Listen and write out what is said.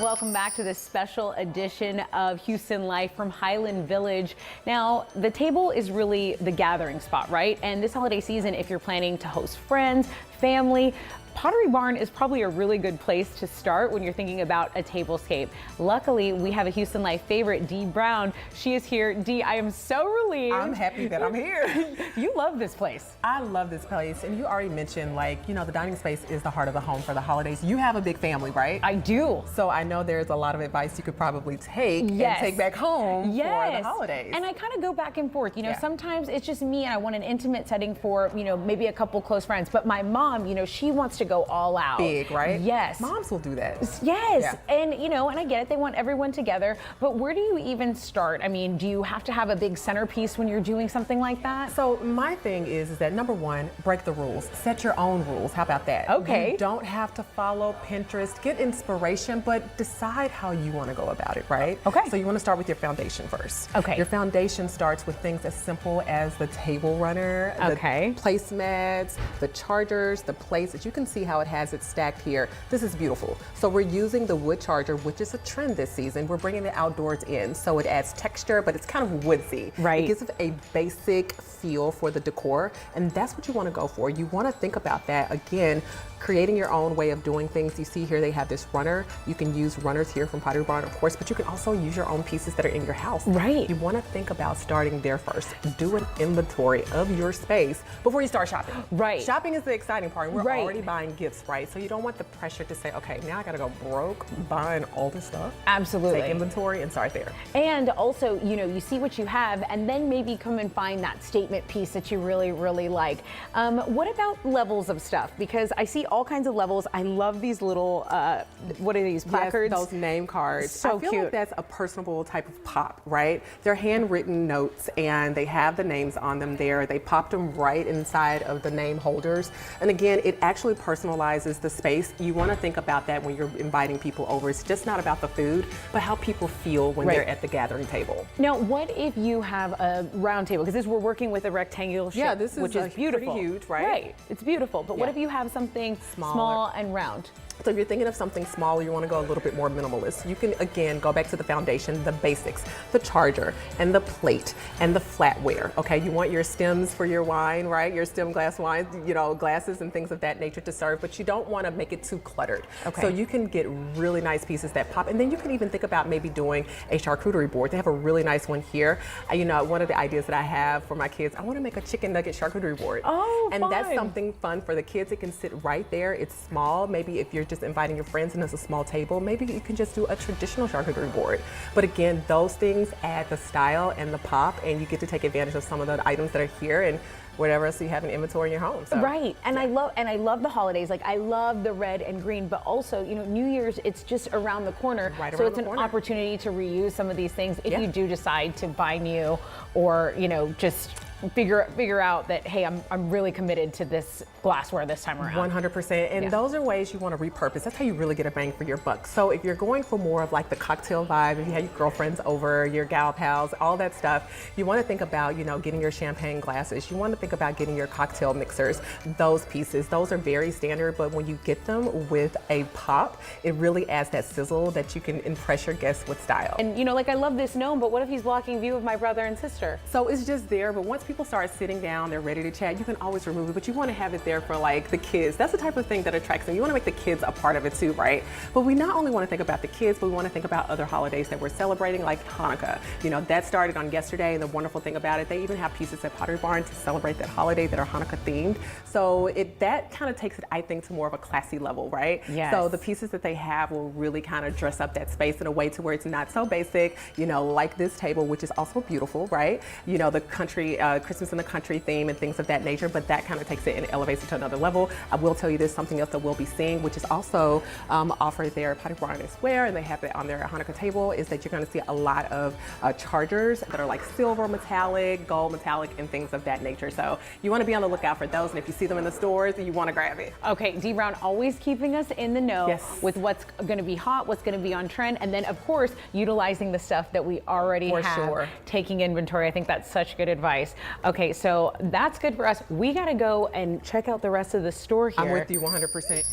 Welcome back to this special edition of Houston Life from Highland Village. Now, the table is really the gathering spot, right? And this holiday season, if you're planning to host friends, family, Pottery Barn is probably a really good place to start when you're thinking about a tablescape. Luckily, we have a Houston Life favorite, Dee Brown. She is here. Dee, I am so relieved. I'm happy that I'm here. You love this place. I love this place. And you already mentioned, the dining space is the heart of the home for the holidays. You have a big family, right? I do. So I know there's a lot of advice you could probably take and take back home for the holidays. And I kind of go back and forth. Sometimes it's just me and I want an intimate setting for, maybe a couple close friends. But my mom, she wants to go all out. Big, right? Yes. Moms will do that. Yes. Yeah. And, and I get it. They want everyone together. But where do you even start? I mean, do you have to have a big centerpiece when you're doing something like that? So my thing is that number one, break the rules. Set your own rules. How about that? Okay. You don't have to follow Pinterest. Get inspiration, but decide how you want to go about it, right? Okay. So you want to start with your foundation first. Okay. Your foundation starts with things as simple as the table runner, the placemats, the chargers, the plates. As you can see how it has it stacked here. This is beautiful. So we're using the wood charger, which is a trend this season. We're bringing the outdoors in. So it adds texture, but it's kind of woodsy. Right. It gives it a basic feel for the decor. And that's what you want to go for. You want to think about that. Again, creating your own way of doing things. You see here they have this runner. You can use runners here from Pottery Barn, of course, but you can also use your own pieces that are in your house. Right. You want to think about starting there first. Do an inventory of your space before you start shopping. Right. Shopping is the exciting part. We're already buying gifts, right? So you don't want the pressure to say, okay, now I got to go broke buying all this stuff. Absolutely. Take inventory and start there. And also, you see what you have and then maybe come and find that statement piece that you really, really like. What about levels of stuff? Because I see all kinds of levels. I love these little, what are these, placards? Yes, those name cards. So I feel cute. like that's a personable type of pop, right? They're handwritten notes and they have the names on them there. They popped them right inside of the name holders. And again, it actually personalizes the space. You want to think about that when you're inviting people over. It's just not about the food, but how people feel when they're at the gathering table. Now, what if you have a round table? Because we're working with a rectangular shape, which is beautiful. Pretty huge, right? Right, it's beautiful. But what if you have something small and round? So if you're thinking of something smaller, you want to go a little bit more minimalist. You can, again, go back to the foundation, the basics, the charger and the plate and the flatware, okay? You want your stems for your wine, right? Your stem glass wine, glasses and things of that nature to serve, but you don't want to make it too cluttered. Okay. So you can get really nice pieces that pop. And then you can even think about maybe doing a charcuterie board. They have a really nice one here. One of the ideas that I have for my kids, I want to make a chicken nugget charcuterie board. Oh, and that's something fun for the kids. It can sit right there. It's small. Maybe if you're just inviting your friends and it's a small table, maybe you can just do a traditional charcuterie board. But again, those things add the style and the pop, and you get to take advantage of some of the items that are here and whatever else you have in inventory in your home. So. Right, and I love the holidays. Like I love the red and green, but also New Year's, it's just around the corner. Right so around it's the an corner. Opportunity to reuse some of these things if you do decide to buy new, or just figure out that, hey, I'm really committed to this glassware this time around. 100%. And those are ways you want to repurpose. That's how you really get a bang for your buck. So if you're going for more of like the cocktail vibe, if you have your girlfriends over, your gal pals, all that stuff, you want to think about, getting your champagne glasses. You want to think about getting your cocktail mixers, those pieces. Those are very standard, but when you get them with a pop, it really adds that sizzle that you can impress your guests with style. And I love this gnome, but what if he's blocking view of my brother and sister? So it's just there, but once people start sitting down, they're ready to chat, you can always remove it, but you want to have it there for the kids. That's the type of thing that attracts them. You want to make the kids a part of it too, right? But we not only want to think about the kids, but we want to think about other holidays that we're celebrating, like Hanukkah. That started on yesterday, and the wonderful thing about it, they even have pieces at Pottery Barn to celebrate that holiday that are Hanukkah themed. So that kind of takes it, I think, to more of a classy level, right? Yes. So the pieces that they have will really kind of dress up that space in a way to where it's not so basic, like this table, which is also beautiful, right? The country, Christmas in the country theme and things of that nature, but that kind of takes it and elevates it to another level. I will tell you there's something else that we'll be seeing, which is also offered there at Pottery Barn as well, and they have it on their Hanukkah table, is that you're going to see a lot of chargers that are like silver metallic, gold metallic, and things of that nature. So you want to be on the lookout for those, and if you see them in the stores, you want to grab it. Okay, Dee Brown always keeping us in the know with what's going to be hot, what's going to be on trend, and then of course utilizing the stuff that we already have, taking inventory. I think that's such good advice. Okay, so that's good for us. We got to go and check out the rest of the store here. I'm with you 100%.